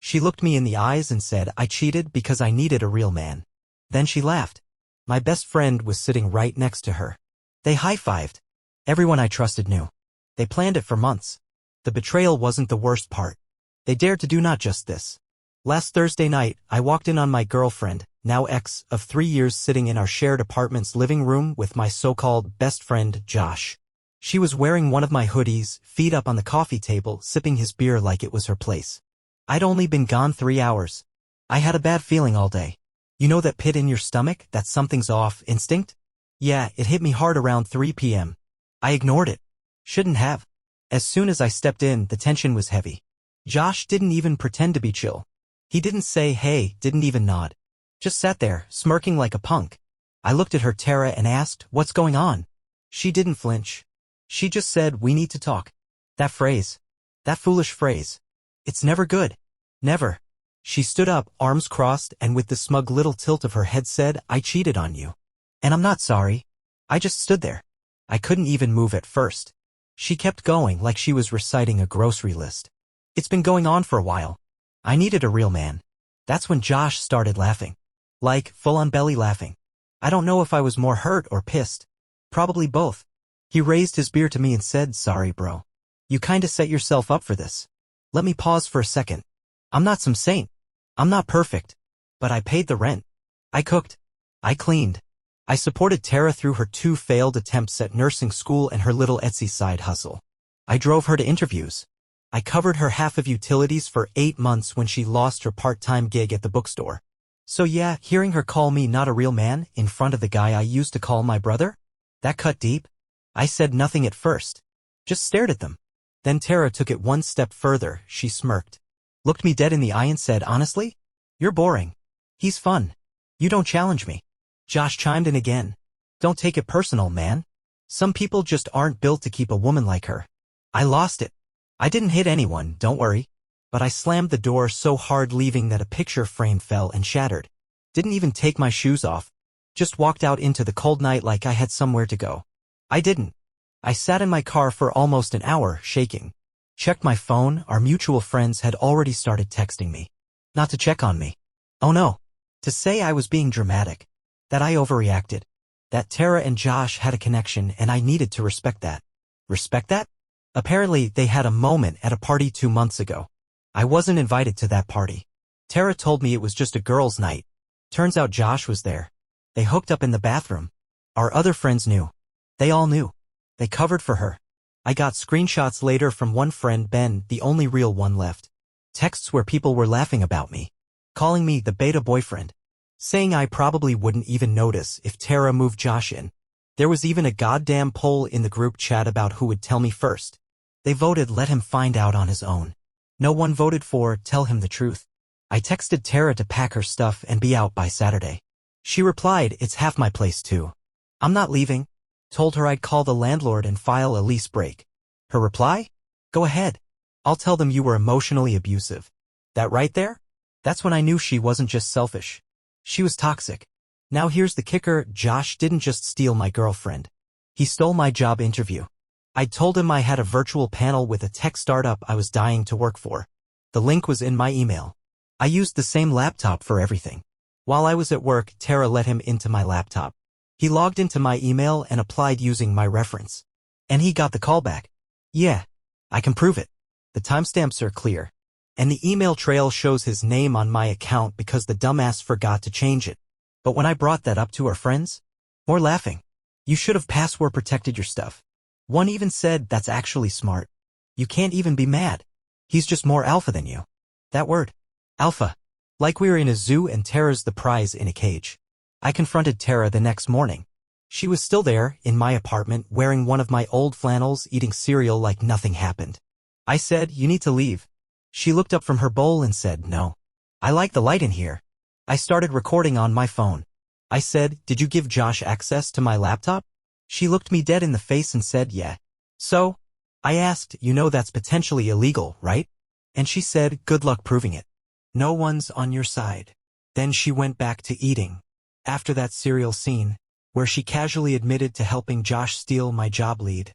She looked me in the eyes and said I cheated because I needed a real man. Then she laughed. My best friend was sitting right next to her. They high-fived. Everyone I trusted knew. They planned it for months. The betrayal wasn't the worst part. They dared to do not just this. Last Thursday night, I walked in on my girlfriend, now ex of 3 years, sitting in our shared apartment's living room with my so-called best friend, Josh. She was wearing one of my hoodies, feet up on the coffee table, sipping his beer like it was her place. I'd only been gone 3 hours. I had a bad feeling all day. You know that pit in your stomach, that something's off instinct? Yeah, it hit me hard around 3 p.m. I ignored it. Shouldn't have. As soon as I stepped in, the tension was heavy. Josh didn't even pretend to be chill. He didn't say hey, didn't even nod. Just sat there, smirking like a punk. I looked at her, Tara, and asked, "What's going on?" She didn't flinch. She just said, "We need to talk." That phrase. That foolish phrase. It's never good. Never. She stood up, arms crossed, and with the smug little tilt of her head said, "I cheated on you. And I'm not sorry." I just stood there. I couldn't even move at first. She kept going like she was reciting a grocery list. "It's been going on for a while. I needed a real man." That's when Josh started laughing. Like, full-on belly laughing. I don't know if I was more hurt or pissed. Probably both. He raised his beer to me and said, "Sorry, bro. You kinda set yourself up for this." Let me pause for a second. I'm not some saint. I'm not perfect. But I paid the rent. I cooked. I cleaned. I supported Tara through her 2 failed attempts at nursing school and her little Etsy side hustle. I drove her to interviews. I covered her half of utilities for 8 months when she lost her part-time gig at the bookstore. So yeah, hearing her call me not a real man in front of the guy I used to call my brother? That cut deep. I said nothing at first. Just stared at them. Then Tara took it one step further. She smirked. Looked me dead in the eye and said, "Honestly? You're boring. He's fun. You don't challenge me." Josh chimed in again. "Don't take it personal, man. Some people just aren't built to keep a woman like her." I lost it. I didn't hit anyone, don't worry. But I slammed the door so hard, leaving that a picture frame fell and shattered. Didn't even take my shoes off. Just walked out into the cold night like I had somewhere to go. I didn't. I sat in my car for almost an hour, shaking. Checked my phone. Our mutual friends had already started texting me. Not to check on me. Oh no. To say I was being dramatic. That I overreacted. That Tara and Josh had a connection and I needed to respect that. Respect that? Apparently, they had a moment at a party 2 months ago. I wasn't invited to that party. Tara told me it was just a girls' night. Turns out Josh was there. They hooked up in the bathroom. Our other friends knew. They all knew. They covered for her. I got screenshots later from one friend, Ben, the only real one left. Texts where people were laughing about me. Calling me the beta boyfriend. Saying I probably wouldn't even notice if Tara moved Josh in. There was even a goddamn poll in the group chat about who would tell me first. They voted let him find out on his own. No one voted for tell him the truth. I texted Tara to pack her stuff and be out by Saturday. She replied, "It's half my place too. I'm not leaving." Told her I'd call the landlord and file a lease break. Her reply? "Go ahead. I'll tell them you were emotionally abusive." That right there? That's when I knew she wasn't just selfish. She was toxic. Now here's the kicker, Josh didn't just steal my girlfriend. He stole my job interview. I told him I had a virtual panel with a tech startup I was dying to work for. The link was in my email. I used the same laptop for everything. While I was at work, Tara let him into my laptop. He logged into my email and applied using my reference. And he got the callback. Yeah, I can prove it. The timestamps are clear. And the email trail shows his name on my account because the dumbass forgot to change it. But when I brought that up to our friends, more laughing. "You should have password protected your stuff." One even said, "That's actually smart. You can't even be mad. He's just more alpha than you." That word. Alpha. Like we were in a zoo and Tara's the prize in a cage. I confronted Tara the next morning. She was still there, in my apartment, wearing one of my old flannels, eating cereal like nothing happened. I said, "You need to leave." She looked up from her bowl and said, "No. I like the light in here." I started recording on my phone. I said, "Did you give Josh access to my laptop?" She looked me dead in the face and said, "Yeah." "So?" I asked, "You know that's potentially illegal, right?" And she said, "Good luck proving it. No one's on your side." Then she went back to eating. After that cereal scene, where she casually admitted to helping Josh steal my job lead,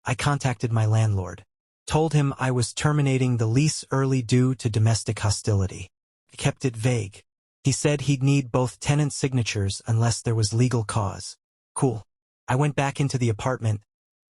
I contacted my landlord. Told him I was terminating the lease early due to domestic hostility. I kept it vague. He said he'd need both tenant signatures unless there was legal cause. Cool. I went back into the apartment,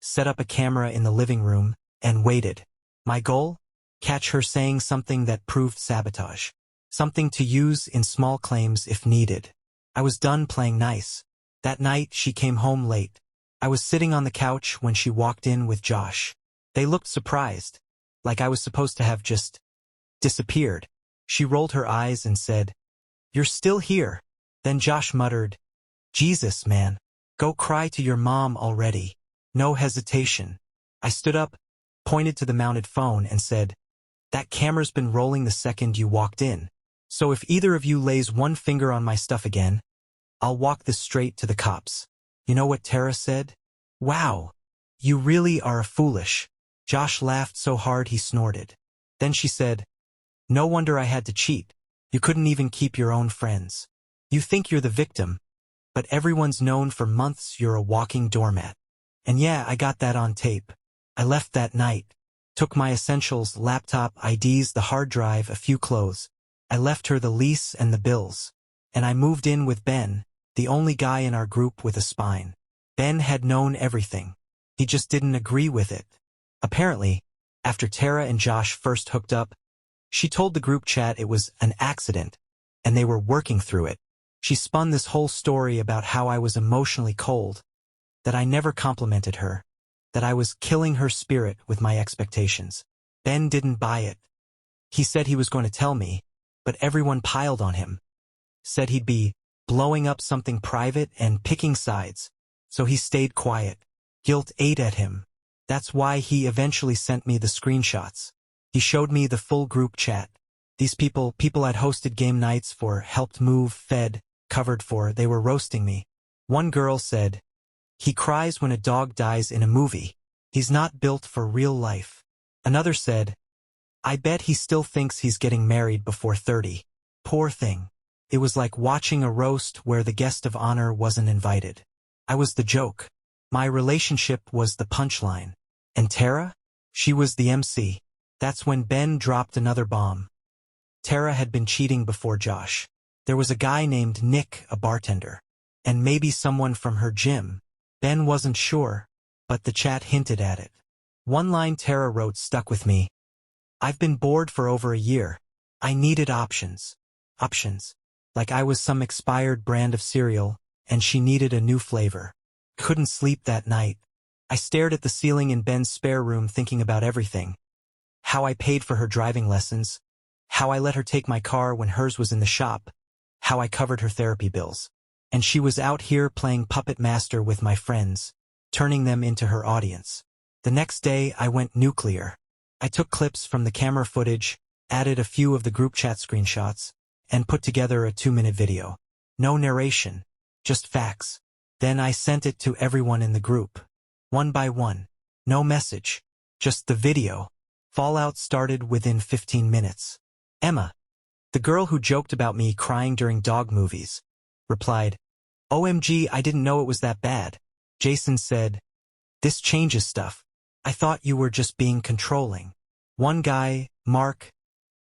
set up a camera in the living room, and waited. My goal? Catch her saying something that proved sabotage. Something to use in small claims if needed. I was done playing nice. That night, she came home late. I was sitting on the couch when she walked in with Josh. They looked surprised, like I was supposed to have just disappeared. She rolled her eyes and said, "You're still here." Then Josh muttered, "Jesus, man. Go cry to your mom already." No hesitation. I stood up, pointed to the mounted phone and said, "That camera's been rolling the second you walked in. So if either of you lays one finger on my stuff again, I'll walk this straight to the cops." You know what Tara said? "Wow. You really are a foolish." Josh laughed so hard he snorted. Then she said, "No wonder I had to cheat. You couldn't even keep your own friends. You think you're the victim, but everyone's known for months you're a walking doormat." And yeah, I got that on tape. I left that night. Took my essentials, laptop, IDs, the hard drive, a few clothes. I left her the lease and the bills. And I moved in with Ben, the only guy in our group with a spine. Ben had known everything. He just didn't agree with it. Apparently, after Tara and Josh first hooked up, she told the group chat it was an accident, and they were working through it. She spun this whole story about how I was emotionally cold, that I never complimented her, that I was killing her spirit with my expectations. Ben didn't buy it. He said he was going to tell me, but everyone piled on him. Said he'd be blowing up something private and picking sides, so he stayed quiet. Guilt ate at him. That's why he eventually sent me the screenshots. He showed me the full group chat. These people I'd hosted game nights for, helped move, fed, covered for, they were roasting me. One girl said, "He cries when a dog dies in a movie. He's not built for real life." Another said, "I bet he still thinks he's getting married before 30. Poor thing." It was like watching a roast where the guest of honor wasn't invited. I was the joke. My relationship was the punchline. And Tara? She was the MC. That's when Ben dropped another bomb. Tara had been cheating before Josh. There was a guy named Nick, a bartender. And maybe someone from her gym. Ben wasn't sure, but the chat hinted at it. One line Tara wrote stuck with me. "I've been bored for over a year. I needed options." Options. Like I was some expired brand of cereal, and she needed a new flavor. Couldn't sleep that night. I stared at the ceiling in Ben's spare room thinking about everything. How I paid for her driving lessons. How I let her take my car when hers was in the shop. How I covered her therapy bills. And she was out here playing puppet master with my friends, turning them into her audience. The next day, I went nuclear. I took clips from the camera footage, added a few of the group chat screenshots, and put together a 2-minute video. No narration, just facts. Then I sent it to everyone in the group. One by one. No message. Just the video. Fallout started within 15 minutes. Emma, the girl who joked about me crying during dog movies, replied, "OMG, I didn't know it was that bad." Jason said, "This changes stuff. I thought you were just being controlling." One guy, Mark,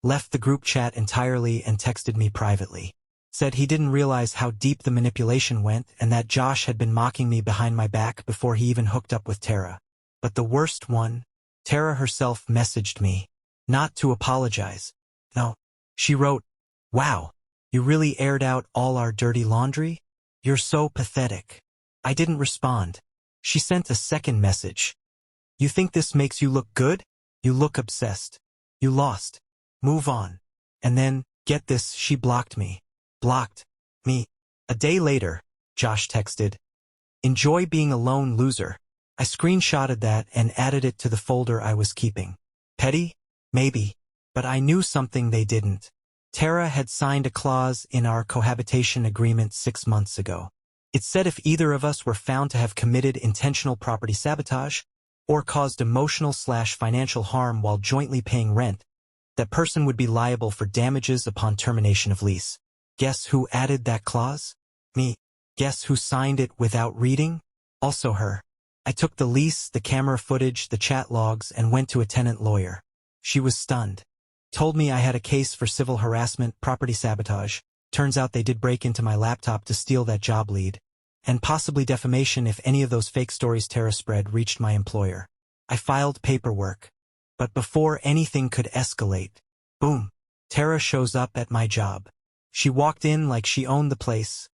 left the group chat entirely and texted me privately. Said he didn't realize how deep the manipulation went and that Josh had been mocking me behind my back before he even hooked up with Tara. But the worst one, Tara herself messaged me. Not to apologize. No. She wrote, "Wow, you really aired out all our dirty laundry? You're so pathetic." I didn't respond. She sent a second message. "You think this makes you look good? You look obsessed. You lost. Move on." And then, get this, she blocked me. Blocked me. A day later, Josh texted, "Enjoy being a lone loser." I screenshotted that and added it to the folder I was keeping. Petty? Maybe. But I knew something they didn't. Tara had signed a clause in our cohabitation agreement 6 months ago. It said if either of us were found to have committed intentional property sabotage or caused emotional/financial harm while jointly paying rent, that person would be liable for damages upon termination of lease. Guess who added that clause? Me. Guess who signed it without reading? Also her. I took the lease, the camera footage, the chat logs, and went to a tenant lawyer. She was stunned. Told me I had a case for civil harassment, property sabotage. Turns out they did break into my laptop to steal that job lead. And possibly defamation if any of those fake stories Tara spread reached my employer. I filed paperwork. But before anything could escalate, boom, Tara shows up at my job. She walked in like she owned the place,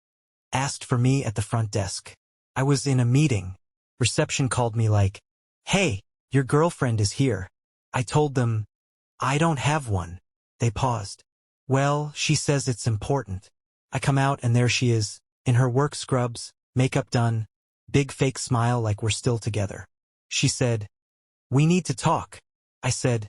asked for me at the front desk. I was in a meeting. Reception called me like, "Hey, your girlfriend is here." I told them, "I don't have one." They paused. "Well, she says it's important." I come out and there she is, in her work scrubs, makeup done, big fake smile like we're still together. She said, "We need to talk." I said,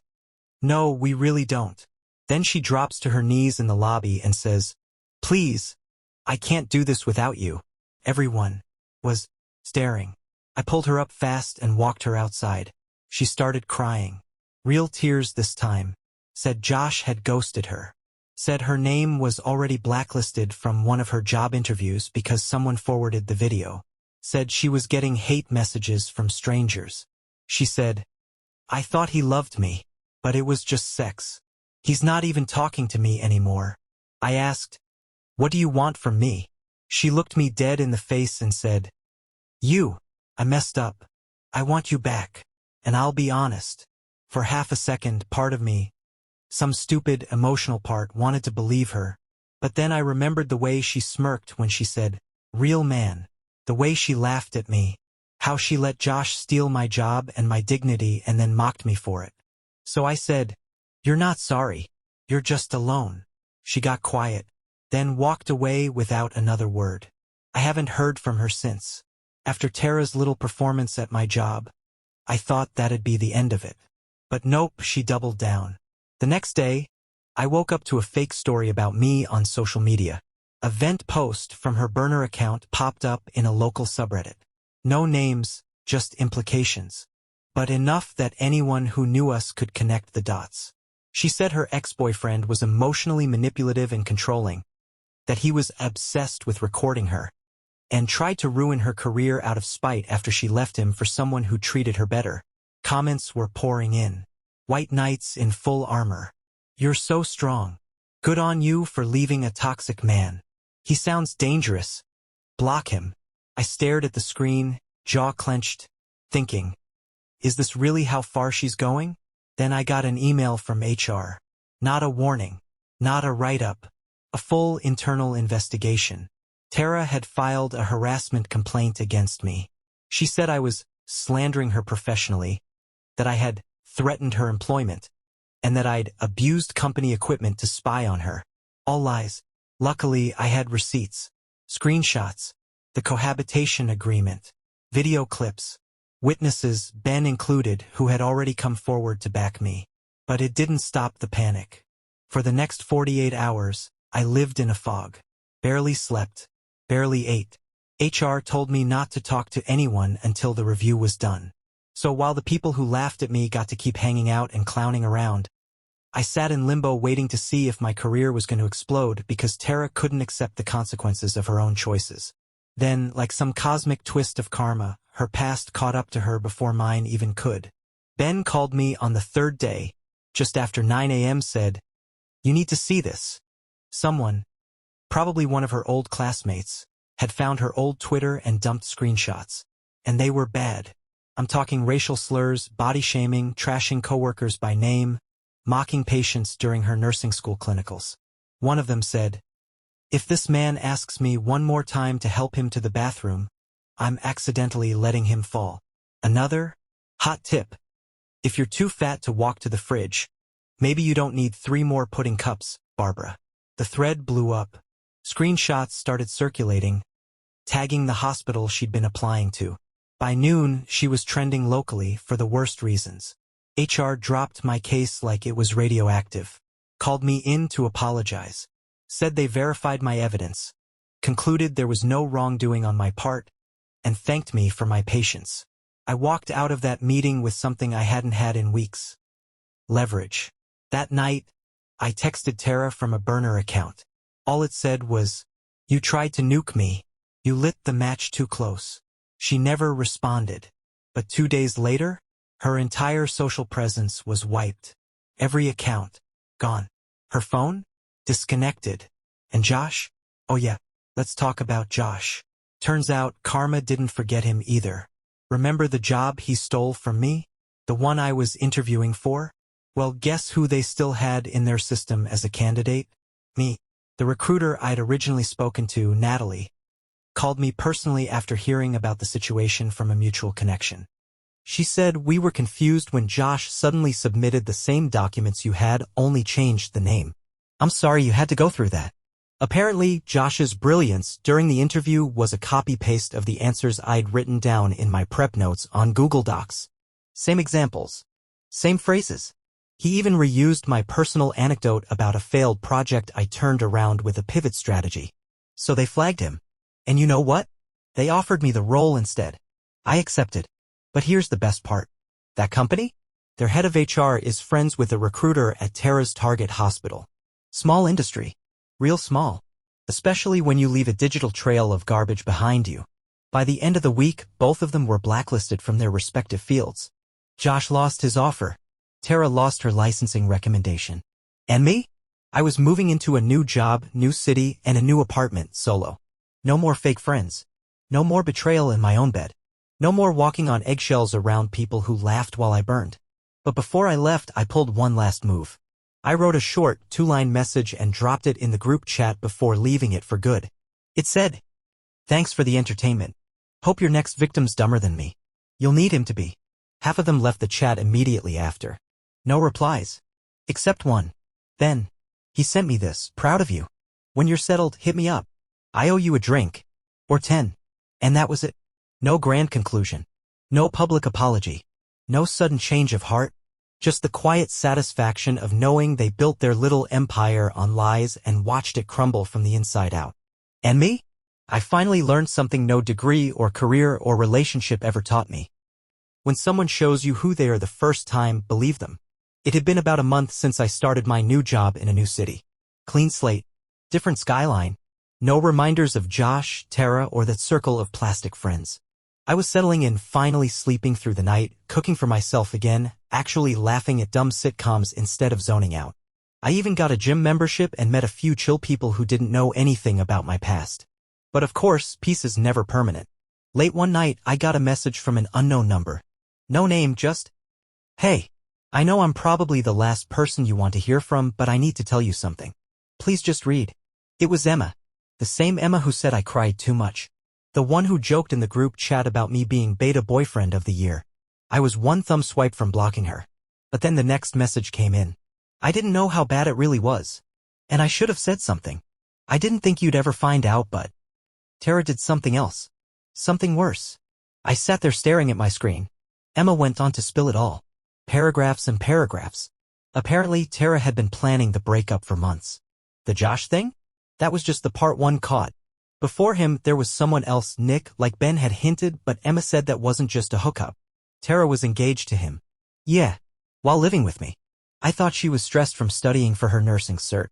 "No, we really don't." Then she drops to her knees in the lobby and says, "Please, I can't do this without you." Everyone was staring. I pulled her up fast and walked her outside. She started crying. Real tears this time. Said Josh had ghosted her. Said her name was already blacklisted from one of her job interviews because someone forwarded the video. Said she was getting hate messages from strangers. She said, "I thought he loved me, but it was just sex. He's not even talking to me anymore." I asked, "What do you want from me?" She looked me dead in the face and said, I messed up. I want you back. And I'll be honest. For half a second, part of me, some stupid, emotional part, wanted to believe her. But then I remembered the way she smirked when she said, "Real man." The way she laughed at me. How she let Josh steal my job and my dignity and then mocked me for it. So I said, "You're not sorry. You're just alone." She got quiet, then walked away without another word. I haven't heard from her since. After Tara's little performance at my job, I thought that'd be the end of it. But nope, she doubled down. The next day, I woke up to a fake story about me on social media. A vent post from her burner account popped up in a local subreddit. No names, just implications. But enough that anyone who knew us could connect the dots. She said her ex-boyfriend was emotionally manipulative and controlling, that he was obsessed with recording her, and tried to ruin her career out of spite after she left him for someone who treated her better. Comments were pouring in. White knights in full armor. "You're so strong. Good on you for leaving a toxic man. He sounds dangerous. Block him." I stared at the screen, jaw clenched, thinking, is this really how far she's going? Then I got an email from HR. Not a warning. Not a write-up. A full internal investigation. Tara had filed a harassment complaint against me. She said I was slandering her professionally, that I had threatened her employment, and that I'd abused company equipment to spy on her. All lies. Luckily, I had receipts, screenshots, the cohabitation agreement, video clips, witnesses, Ben included, who had already come forward to back me. But it didn't stop the panic. For the next 48 hours, I lived in a fog. Barely slept. Barely ate. HR told me not to talk to anyone until the review was done. So while the people who laughed at me got to keep hanging out and clowning around, I sat in limbo waiting to see if my career was going to explode because Tara couldn't accept the consequences of her own choices. Then, like some cosmic twist of karma, her past caught up to her before mine even could. Ben called me on the third day, just after 9 a.m. said, "You need to see this." Someone, probably one of her old classmates, had found her old Twitter and dumped screenshots. And they were bad. I'm talking racial slurs, body shaming, trashing coworkers by name, mocking patients during her nursing school clinicals. One of them said, "If this man asks me one more time to help him to the bathroom, I'm accidentally letting him fall." Another, "Hot tip. If you're too fat to walk to the fridge, maybe you don't need 3 more pudding cups, Barbara." The thread blew up. Screenshots started circulating, tagging the hospital she'd been applying to. By noon, she was trending locally for the worst reasons. HR dropped my case like it was radioactive, called me in to apologize, said they verified my evidence, concluded there was no wrongdoing on my part, and thanked me for my patience. I walked out of that meeting with something I hadn't had in weeks. Leverage. That night, I texted Tara from a burner account. All it said was, "You tried to nuke me. You lit the match too close." She never responded. But 2 days later, her entire social presence was wiped. Every account, gone. Her phone, disconnected. And Josh? Oh yeah, let's talk about Josh. Turns out karma didn't forget him either. Remember the job he stole from me? The one I was interviewing for? Well, guess who they still had in their system as a candidate? Me. The recruiter I'd originally spoken to, Natalie, called me personally after hearing about the situation from a mutual connection. She said we were confused when Josh suddenly submitted the same documents you had, only changed the name. I'm sorry you had to go through that. Apparently, Josh's brilliance during the interview was a copy-paste of the answers I'd written down in my prep notes on Google Docs. Same examples. Same phrases. He even reused my personal anecdote about a failed project I turned around with a pivot strategy. So they flagged him. And you know what? They offered me the role instead. I accepted. But here's the best part. That company? Their head of HR is friends with a recruiter at Tara's target hospital. Small industry. Real small. Especially when you leave a digital trail of garbage behind you. By the end of the week, both of them were blacklisted from their respective fields. Josh lost his offer. Tara lost her licensing recommendation. And me? I was moving into a new job, new city, and a new apartment, solo. No more fake friends. No more betrayal in my own bed. No more walking on eggshells around people who laughed while I burned. But before I left, I pulled one last move. I wrote a short, 2-line message and dropped it in the group chat before leaving it for good. It said, "Thanks for the entertainment. Hope your next victim's dumber than me. You'll need him to be." Half of them left the chat immediately after. No replies. Except one. Then, he sent me this, "Proud of you. When you're settled, hit me up. I owe you a drink. Or 10. And that was it. No grand conclusion. No public apology. No sudden change of heart. Just the quiet satisfaction of knowing they built their little empire on lies and watched it crumble from the inside out. And me? I finally learned something no degree or career or relationship ever taught me. When someone shows you who they are the first time, believe them. It had been about a month since I started my new job in a new city. Clean slate. Different skyline. No reminders of Josh, Tara, or that circle of plastic friends. I was settling in, finally sleeping through the night, cooking for myself again, actually laughing at dumb sitcoms instead of zoning out. I even got a gym membership and met a few chill people who didn't know anything about my past. But of course, peace is never permanent. Late one night, I got a message from an unknown number. No name, just, "Hey, I know I'm probably the last person you want to hear from, but I need to tell you something. Please just read." It was Emma. The same Emma who said I cried too much. The one who joked in the group chat about me being beta boyfriend of the year. I was one thumb swipe from blocking her. But then the next message came in. I didn't know how bad it really was. And I should have said something. I didn't think you'd ever find out, but Tara did something else. Something worse. I sat there staring at my screen. Emma went on to spill it all. Paragraphs and paragraphs. Apparently, Tara had been planning the breakup for months. The Josh thing? That was just the part one caught. Before him, there was someone else, Nick, like Ben had hinted, but Emma said that wasn't just a hookup. Tara was engaged to him. Yeah, while living with me. I thought she was stressed from studying for her nursing cert.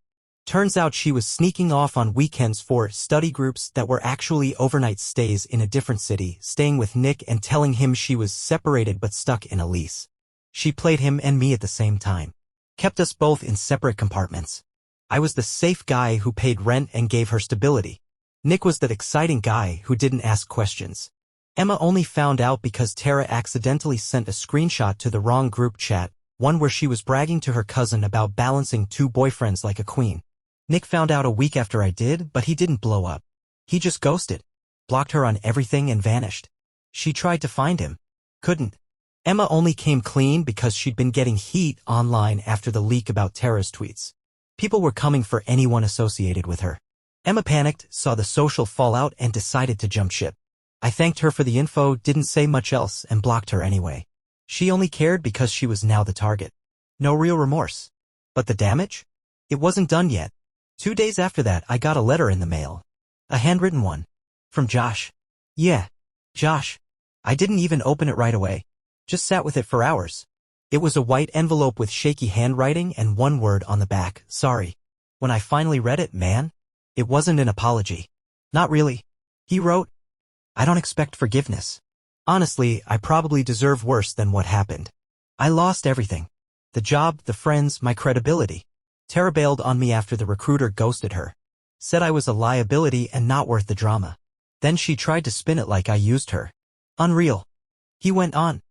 Turns out she was sneaking off on weekends for study groups that were actually overnight stays in a different city, staying with Nick and telling him she was separated but stuck in a lease. She played him and me at the same time. Kept us both in separate compartments. I was the safe guy who paid rent and gave her stability. Nick was that exciting guy who didn't ask questions. Emma only found out because Tara accidentally sent a screenshot to the wrong group chat, one where she was bragging to her cousin about balancing 2 boyfriends like a queen. Nick found out a week after I did, but he didn't blow up. He just ghosted. Blocked her on everything and vanished. She tried to find him. Couldn't. Emma only came clean because she'd been getting heat online after the leak about Tara's tweets. People were coming for anyone associated with her. Emma panicked, saw the social fallout, and decided to jump ship. I thanked her for the info, didn't say much else, and blocked her anyway. She only cared because she was now the target. No real remorse. But the damage? It wasn't done yet. 2 days after that, I got a letter in the mail. A handwritten one. From Josh. Yeah, Josh. I didn't even open it right away. Just sat with it for hours. It was a white envelope with shaky handwriting and one word on the back, sorry. When I finally read it, man, it wasn't an apology. Not really. He wrote, "I don't expect forgiveness. Honestly, I probably deserve worse than what happened. I lost everything. The job, the friends, my credibility. Tara bailed on me after the recruiter ghosted her. Said I was a liability and not worth the drama. Then she tried to spin it like I used her. Unreal. He went on.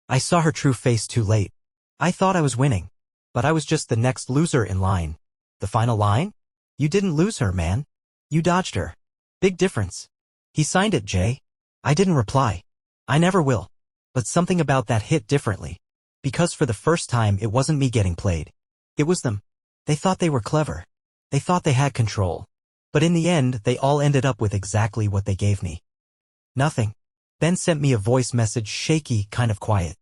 I saw her true face too late. I thought I was winning. But I was just the next loser in line. The final line? You didn't lose her, man. You dodged her. Big difference. He signed it, Jay. I didn't reply. I never will. But something about that hit differently. Because for the first time it wasn't me getting played. It was them. They thought they were clever. They thought they had control. But in the end, they all ended up with exactly what they gave me. Nothing. Ben sent me a voice message, shaky, kind of quiet.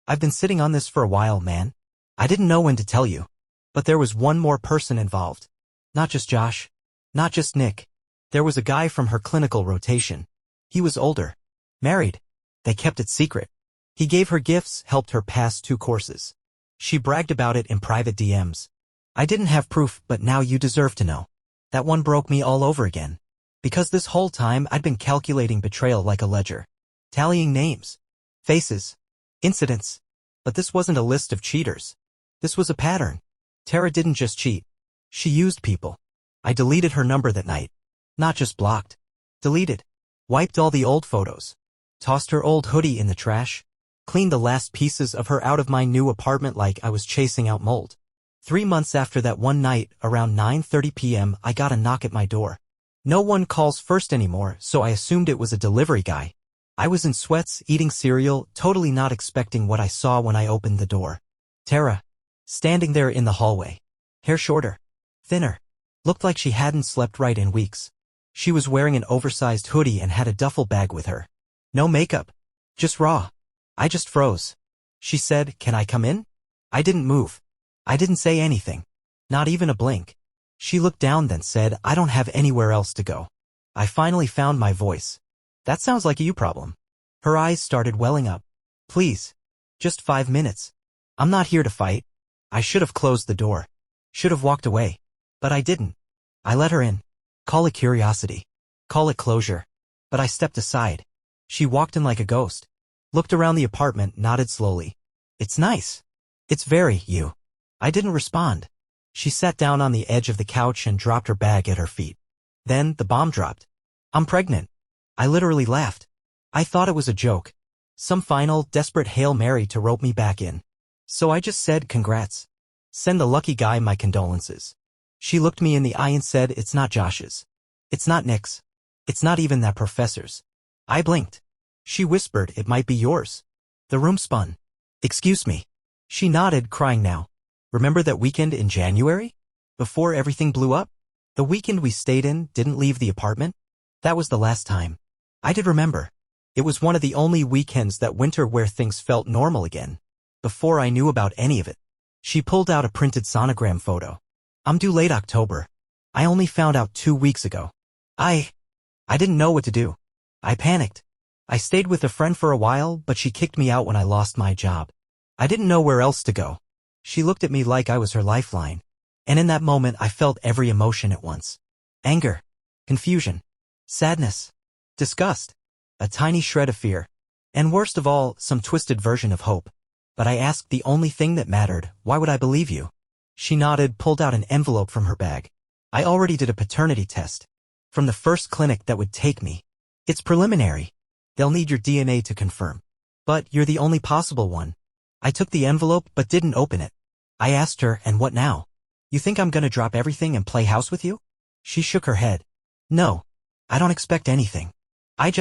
I've been sitting on this for a while, man. I didn't know when to tell you. But there was one more person involved. Not just Josh. Not just Nick. There was a guy from her clinical rotation. He was older. Married. They kept it secret. He gave her gifts, helped her pass 2 courses. She bragged about it in private DMs. I didn't have proof, but now you deserve to know. That one broke me all over again. Because this whole time I'd been calculating betrayal like a ledger. Tallying names. Faces. Incidents. But this wasn't a list of cheaters. This was a pattern. Tara didn't just cheat. She used people. I deleted her number that night. Not just blocked. Deleted. Wiped all the old photos. Tossed her old hoodie in the trash. Cleaned the last pieces of her out of my new apartment like I was chasing out mold. 3 months after that one night, around 9:30 p.m., I got a knock at my door. No one calls first anymore, so I assumed it was a delivery guy. I was in sweats, eating cereal, totally not expecting what I saw when I opened the door. Tara. Standing there in the hallway. Hair shorter. Thinner. Looked like she hadn't slept right in weeks. She was wearing an oversized hoodie and had a duffel bag with her. No makeup. Just raw. I just froze. She said, "Can I come in?" I didn't move. I didn't say anything. Not even a blink. She looked down then said, "I don't have anywhere else to go." I finally found my voice. "That sounds like a you problem." Her eyes started welling up. "Please. Just 5 minutes. I'm not here to fight." I should have closed the door. Should have walked away. But I didn't. I let her in. Call it curiosity. Call it closure. But I stepped aside. She walked in like a ghost. Looked around the apartment, nodded slowly. "It's nice. It's very you." I didn't respond. She sat down on the edge of the couch and dropped her bag at her feet. Then the bomb dropped. "I'm pregnant." I literally laughed. I thought it was a joke. Some final, desperate Hail Mary to rope me back in. So I just said, "Congrats. Send the lucky guy my condolences." She looked me in the eye and said, "It's not Josh's. It's not Nick's. It's not even that professor's." I blinked. She whispered, "It might be yours." The room spun. "Excuse me." She nodded, crying now. "Remember that weekend in January? Before everything blew up? The weekend we stayed in, didn't leave the apartment? That was the last time." I did remember. It was one of the only weekends that winter where things felt normal again. Before I knew about any of it. She pulled out a printed sonogram photo. "I'm due late October. I only found out 2 weeks ago." I didn't know what to do. I panicked. I stayed with a friend for a while, but she kicked me out when I lost my job. I didn't know where else to go. She looked at me like I was her lifeline. And in that moment I felt every emotion at once. Anger. Confusion. Sadness. Disgust. A tiny shred of fear. And worst of all, some twisted version of hope. But I asked the only thing that mattered, "Why would I believe you?" She nodded, pulled out an envelope from her bag. "I already did a paternity test. From the first clinic that would take me. It's preliminary. They'll need your DNA to confirm. But you're the only possible one." I took the envelope but didn't open it. I asked her, "And what now? You think I'm gonna drop everything and play house with you?" She shook her head. "No. I don't expect anything. I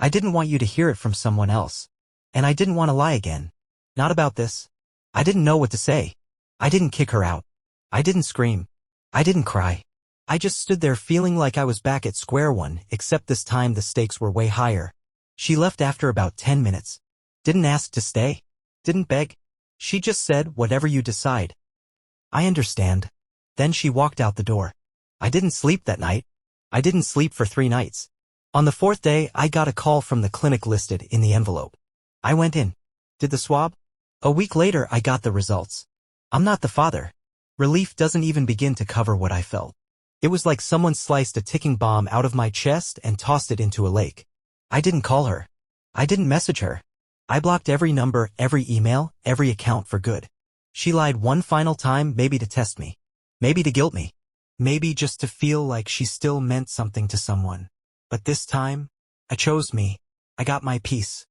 didn't want you to hear it from someone else. And I didn't want to lie again. Not about this." I didn't know what to say. I didn't kick her out. I didn't scream. I didn't cry. I just stood there feeling like I was back at square one, except this time the stakes were way higher. She left after about 10 minutes. Didn't ask to stay. Didn't beg. She just said, "Whatever you decide." I understand. Then she walked out the door. I didn't sleep that night. I didn't sleep for 3 nights. On the 4th day, I got a call from the clinic listed in the envelope. I went in. Did the swab. A week later, I got the results. I'm not the father. Relief doesn't even begin to cover what I felt. It was like someone sliced a ticking bomb out of my chest and tossed it into a lake. I didn't call her. I didn't message her. I blocked every number, every email, every account for good. She lied one final time, maybe to test me. Maybe to guilt me. Maybe just to feel like she still meant something to someone. But this time, I chose me. I got my peace.